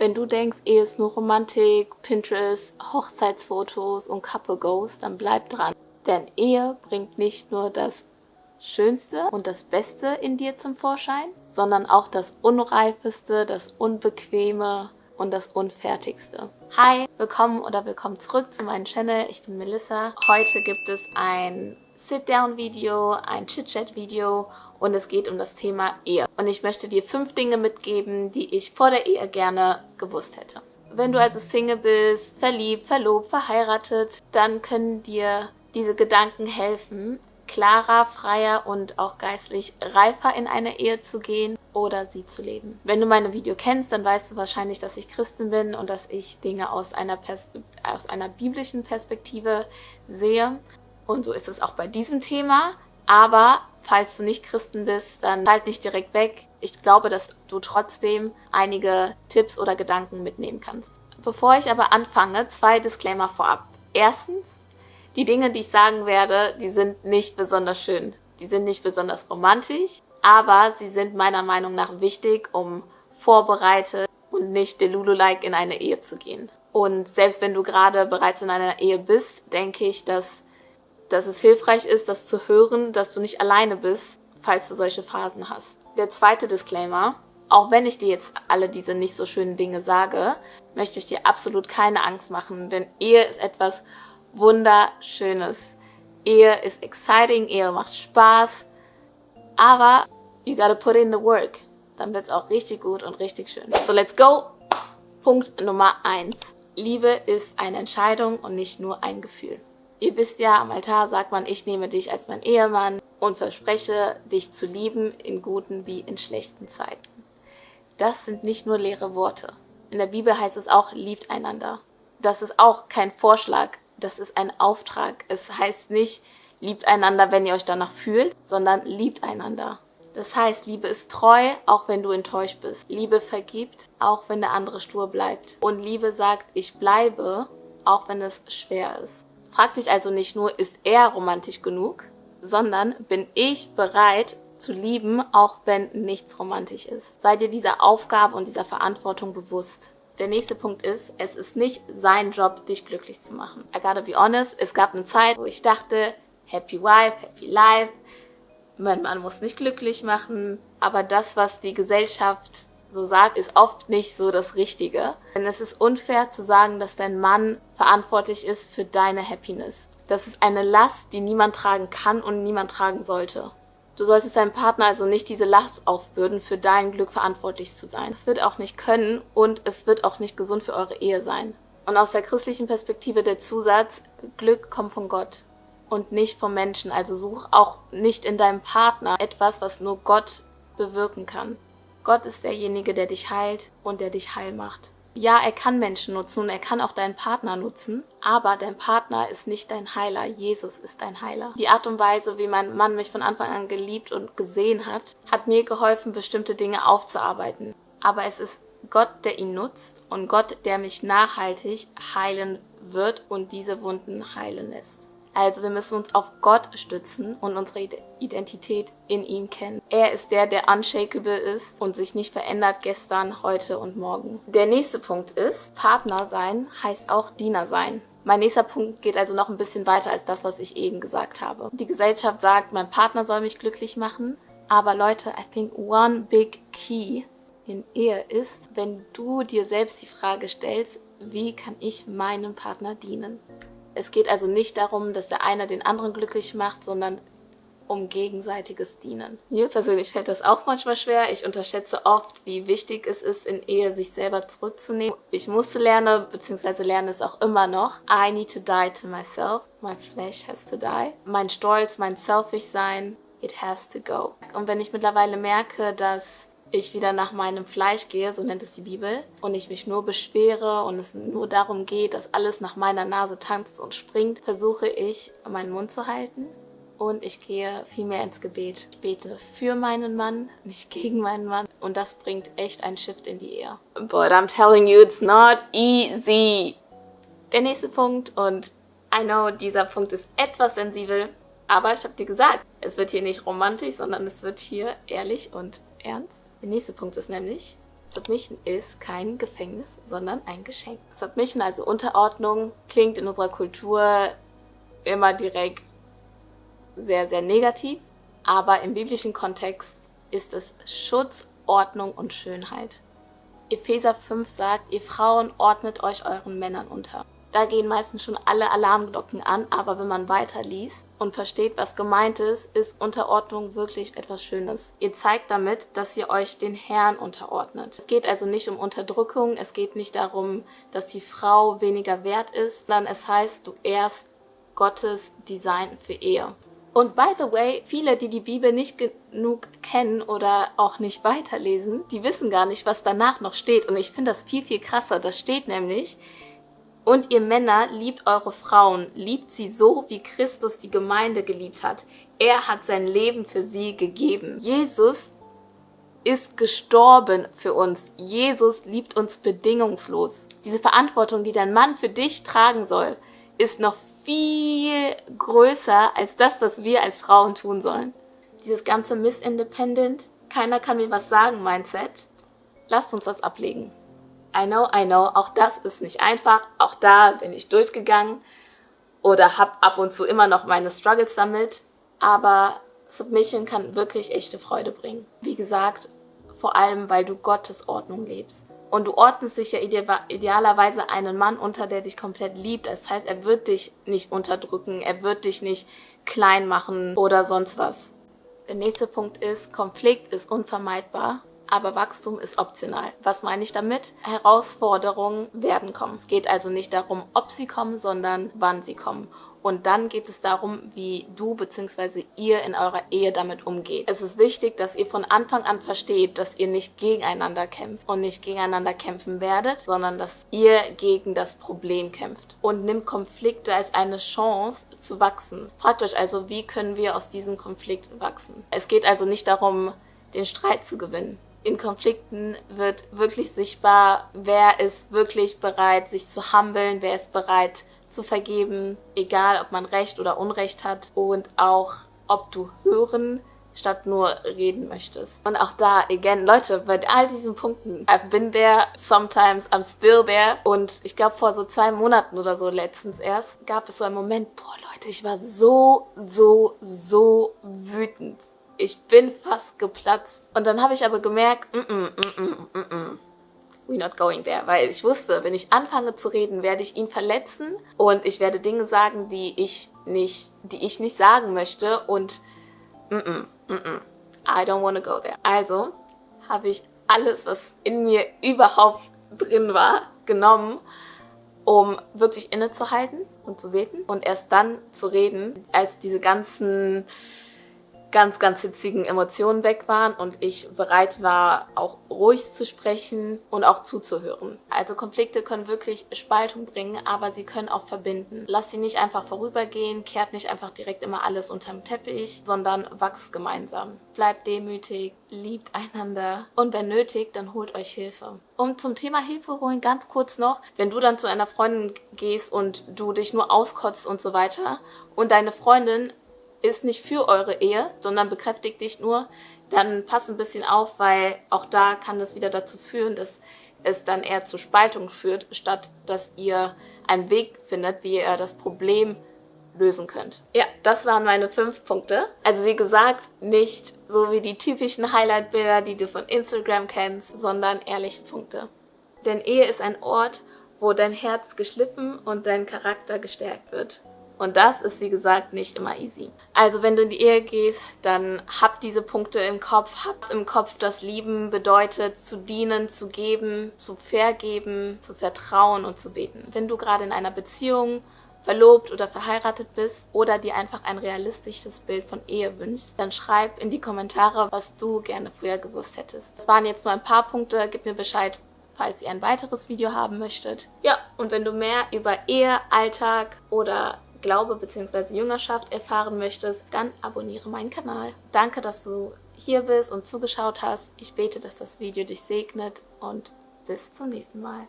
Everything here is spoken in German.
Wenn du denkst, Ehe ist nur Romantik, Pinterest, Hochzeitsfotos und Couple Goals, dann bleib dran. Denn Ehe bringt nicht nur das Schönste und das Beste in dir zum Vorschein, sondern auch das Unreifeste, das Unbequeme und das Unfertigste. Hi, willkommen zurück zu meinem Channel. Ich bin Melissa. Heute gibt es ein Sit-Down-Video, ein Chit-Chat-Video und es geht um das Thema Ehe. Und ich möchte dir 5 Dinge mitgeben, die ich vor der Ehe gerne gewusst hätte. Wenn du also Single bist, verliebt, verlobt, verheiratet, dann können dir diese Gedanken helfen, klarer, freier und auch geistlich reifer in eine Ehe zu gehen oder sie zu leben. Wenn du meine Video kennst, dann weißt du wahrscheinlich, dass ich Christin bin und dass ich Dinge aus einer biblischen Perspektive sehe. Und so ist es auch bei diesem Thema. Aber falls du nicht Christin bist, dann halt nicht direkt weg. Ich glaube, dass du trotzdem einige Tipps oder Gedanken mitnehmen kannst. Bevor ich aber anfange, 2 Disclaimer vorab. Erstens, die Dinge, die ich sagen werde, die sind nicht besonders schön. Die sind nicht besonders romantisch, aber sie sind meiner Meinung nach wichtig, um vorbereitet und nicht delulu-like in eine Ehe zu gehen. Und selbst wenn du gerade bereits in einer Ehe bist, denke ich, dass es hilfreich ist, das zu hören, dass du nicht alleine bist, falls du solche Phasen hast. Der zweite Disclaimer, auch wenn ich dir jetzt alle diese nicht so schönen Dinge sage, möchte ich dir absolut keine Angst machen, denn Ehe ist etwas Wunderschönes. Ehe ist exciting, Ehe macht Spaß, aber you gotta put in the work. Dann wird's auch richtig gut und richtig schön. So, let's go! Punkt Nummer 1. Liebe ist eine Entscheidung und nicht nur ein Gefühl. Ihr wisst ja, am Altar sagt man, ich nehme dich als mein Ehemann und verspreche, dich zu lieben in guten wie in schlechten Zeiten. Das sind nicht nur leere Worte. In der Bibel heißt es auch, liebt einander. Das ist auch kein Vorschlag, das ist ein Auftrag. Es heißt nicht, liebt einander, wenn ihr euch danach fühlt, sondern liebt einander. Das heißt, Liebe ist treu, auch wenn du enttäuscht bist. Liebe vergibt, auch wenn der andere stur bleibt. Und Liebe sagt, ich bleibe, auch wenn es schwer ist. Frag dich also nicht nur, ist er romantisch genug, sondern bin ich bereit zu lieben, auch wenn nichts romantisch ist. Sei dir dieser Aufgabe und dieser Verantwortung bewusst. Der nächste Punkt ist, es ist nicht sein Job, dich glücklich zu machen. I gotta be honest, es gab eine Zeit, wo ich dachte, happy wife, happy life, mein Mann muss mich glücklich machen, aber das, was die Gesellschaft so sagt, ist oft nicht so das Richtige. Denn es ist unfair zu sagen, dass dein Mann verantwortlich ist für deine Happiness. Das ist eine Last, die niemand tragen kann und niemand tragen sollte. Du solltest deinem Partner also nicht diese Last aufbürden, für dein Glück verantwortlich zu sein. Es wird auch nicht können und es wird auch nicht gesund für eure Ehe sein. Und aus der christlichen Perspektive der Zusatz, Glück kommt von Gott und nicht vom Menschen. Also such auch nicht in deinem Partner etwas, was nur Gott bewirken kann. Gott ist derjenige, der dich heilt und der dich heil macht. Ja, er kann Menschen nutzen und er kann auch deinen Partner nutzen, aber dein Partner ist nicht dein Heiler. Jesus ist dein Heiler. Die Art und Weise, wie mein Mann mich von Anfang an geliebt und gesehen hat, hat mir geholfen, bestimmte Dinge aufzuarbeiten. Aber es ist Gott, der ihn nutzt und Gott, der mich nachhaltig heilen wird und diese Wunden heilen lässt. Also wir müssen uns auf Gott stützen und unsere Identität in ihm kennen. Er ist der unshakable ist und sich nicht verändert gestern, heute und morgen. Der nächste Punkt ist, Partner sein heißt auch Diener sein. Mein nächster Punkt geht also noch ein bisschen weiter als das, was ich eben gesagt habe. Die Gesellschaft sagt, mein Partner soll mich glücklich machen. Aber Leute, I think one big key in Ehe ist, wenn du dir selbst die Frage stellst, wie kann ich meinem Partner dienen? Es geht also nicht darum, dass der eine den anderen glücklich macht, sondern um gegenseitiges Dienen. Mir persönlich fällt das auch manchmal schwer. Ich unterschätze oft, wie wichtig es ist, in Ehe sich selber zurückzunehmen. Ich musste lernen, beziehungsweise lerne es auch immer noch. I need to die to myself. My flesh has to die. Mein Stolz, mein Selfish-Sein, it has to go. Und wenn ich mittlerweile merke, dass ich wieder nach meinem Fleisch gehe, so nennt es die Bibel, und ich mich nur beschwere und es nur darum geht, dass alles nach meiner Nase tanzt und springt, versuche ich, meinen Mund zu halten und ich gehe viel mehr ins Gebet. Ich bete für meinen Mann, nicht gegen meinen Mann und das bringt echt einen Shift in die Ehe. But I'm telling you, it's not easy. Der nächste Punkt, und I know, dieser Punkt ist etwas sensibel, aber ich habe dir gesagt, es wird hier nicht romantisch, sondern es wird hier ehrlich und ernst. Der nächste Punkt ist nämlich, Submission ist kein Gefängnis, sondern ein Geschenk. Submission, also Unterordnung, klingt in unserer Kultur immer direkt sehr, sehr negativ, aber im biblischen Kontext ist es Schutz, Ordnung und Schönheit. Epheser 5 sagt, ihr Frauen ordnet euch euren Männern unter. Da gehen meistens schon alle Alarmglocken an, aber wenn man weiterliest und versteht, was gemeint ist, ist Unterordnung wirklich etwas Schönes. Ihr zeigt damit, dass ihr euch den Herrn unterordnet. Es geht also nicht um Unterdrückung, es geht nicht darum, dass die Frau weniger wert ist, sondern es heißt, du ehrst Gottes Design für Ehe. Und by the way, viele, die die Bibel nicht genug kennen oder auch nicht weiterlesen, die wissen gar nicht, was danach noch steht. Und ich finde das viel, viel krasser. Das steht nämlich: Und ihr Männer, liebt eure Frauen, liebt sie so, wie Christus die Gemeinde geliebt hat. Er hat sein Leben für sie gegeben. Jesus ist gestorben für uns. Jesus liebt uns bedingungslos. Diese Verantwortung, die dein Mann für dich tragen soll, ist noch viel größer als das, was wir als Frauen tun sollen. Dieses ganze Miss Independent, keiner kann mir was sagen, Mindset. Lasst uns das ablegen. I know, auch das ist nicht einfach. Auch da bin ich durchgegangen oder habe ab und zu immer noch meine Struggles damit. Aber Submission kann wirklich echte Freude bringen. Wie gesagt, vor allem, weil du Gottes Ordnung lebst. Und du ordnest dich ja idealerweise einen Mann unter, der dich komplett liebt. Das heißt, er wird dich nicht unterdrücken, er wird dich nicht klein machen oder sonst was. Der nächste Punkt ist, Konflikt ist unvermeidbar, aber Wachstum ist optional. Was meine ich damit? Herausforderungen werden kommen. Es geht also nicht darum, ob sie kommen, sondern wann sie kommen. Und dann geht es darum, wie du bzw. ihr in eurer Ehe damit umgeht. Es ist wichtig, dass ihr von Anfang an versteht, dass ihr nicht gegeneinander kämpft und nicht gegeneinander kämpfen werdet, sondern dass ihr gegen das Problem kämpft. Und nimmt Konflikte als eine Chance zu wachsen. Fragt euch also, wie können wir aus diesem Konflikt wachsen? Es geht also nicht darum, den Streit zu gewinnen. In Konflikten wird wirklich sichtbar, wer ist wirklich bereit, sich zu humbeln, wer ist bereit, zu vergeben, egal ob man Recht oder Unrecht hat und auch ob du hören statt nur reden möchtest. Und auch da, again, Leute, bei all diesen Punkten, I've been there, sometimes I'm still there. Und ich glaube, vor so 2 Monaten oder so letztens erst, gab es so einen Moment, boah Leute, ich war so wütend. Ich bin fast geplatzt. Und dann habe ich aber gemerkt, we're not going there, weil ich wusste, wenn ich anfange zu reden, werde ich ihn verletzen und ich werde Dinge sagen, die ich nicht sagen möchte und I don't want to go there. Also habe ich alles, was in mir überhaupt drin war, genommen, um wirklich innezuhalten und zu beten und erst dann zu reden, als diese ganzen ganz hitzigen Emotionen weg waren und ich bereit war, auch ruhig zu sprechen und auch zuzuhören. Also Konflikte können wirklich Spaltung bringen, aber sie können auch verbinden. Lasst sie nicht einfach vorübergehen, kehrt nicht einfach direkt immer alles unterm Teppich, sondern wachst gemeinsam. Bleibt demütig, liebt einander und wenn nötig, dann holt euch Hilfe. Und zum Thema Hilfe holen ganz kurz noch, wenn du dann zu einer Freundin gehst und du dich nur auskotzt und so weiter und deine Freundin ist nicht für eure Ehe, sondern bekräftigt dich nur, dann passt ein bisschen auf, weil auch da kann das wieder dazu führen, dass es dann eher zu Spaltung führt, statt dass ihr einen Weg findet, wie ihr das Problem lösen könnt. Ja, das waren meine 5 Punkte. Also wie gesagt, nicht so wie die typischen Highlight-Bilder, die du von Instagram kennst, sondern ehrliche Punkte. Denn Ehe ist ein Ort, wo dein Herz geschliffen und dein Charakter gestärkt wird. Und das ist, wie gesagt, nicht immer easy. Also wenn du in die Ehe gehst, dann hab diese Punkte im Kopf. Hab im Kopf, dass Lieben bedeutet, zu dienen, zu geben, zu vergeben, zu vertrauen und zu beten. Wenn du gerade in einer Beziehung verlobt oder verheiratet bist oder dir einfach ein realistisches Bild von Ehe wünschst, dann schreib in die Kommentare, was du gerne früher gewusst hättest. Das waren jetzt nur ein paar Punkte. Gib mir Bescheid, falls ihr ein weiteres Video haben möchtet. Ja, und wenn du mehr über Ehe, Alltag oder Glaube bzw. Jüngerschaft erfahren möchtest, dann abonniere meinen Kanal. Danke, dass du hier bist und zugeschaut hast. Ich bete, dass das Video dich segnet und bis zum nächsten Mal.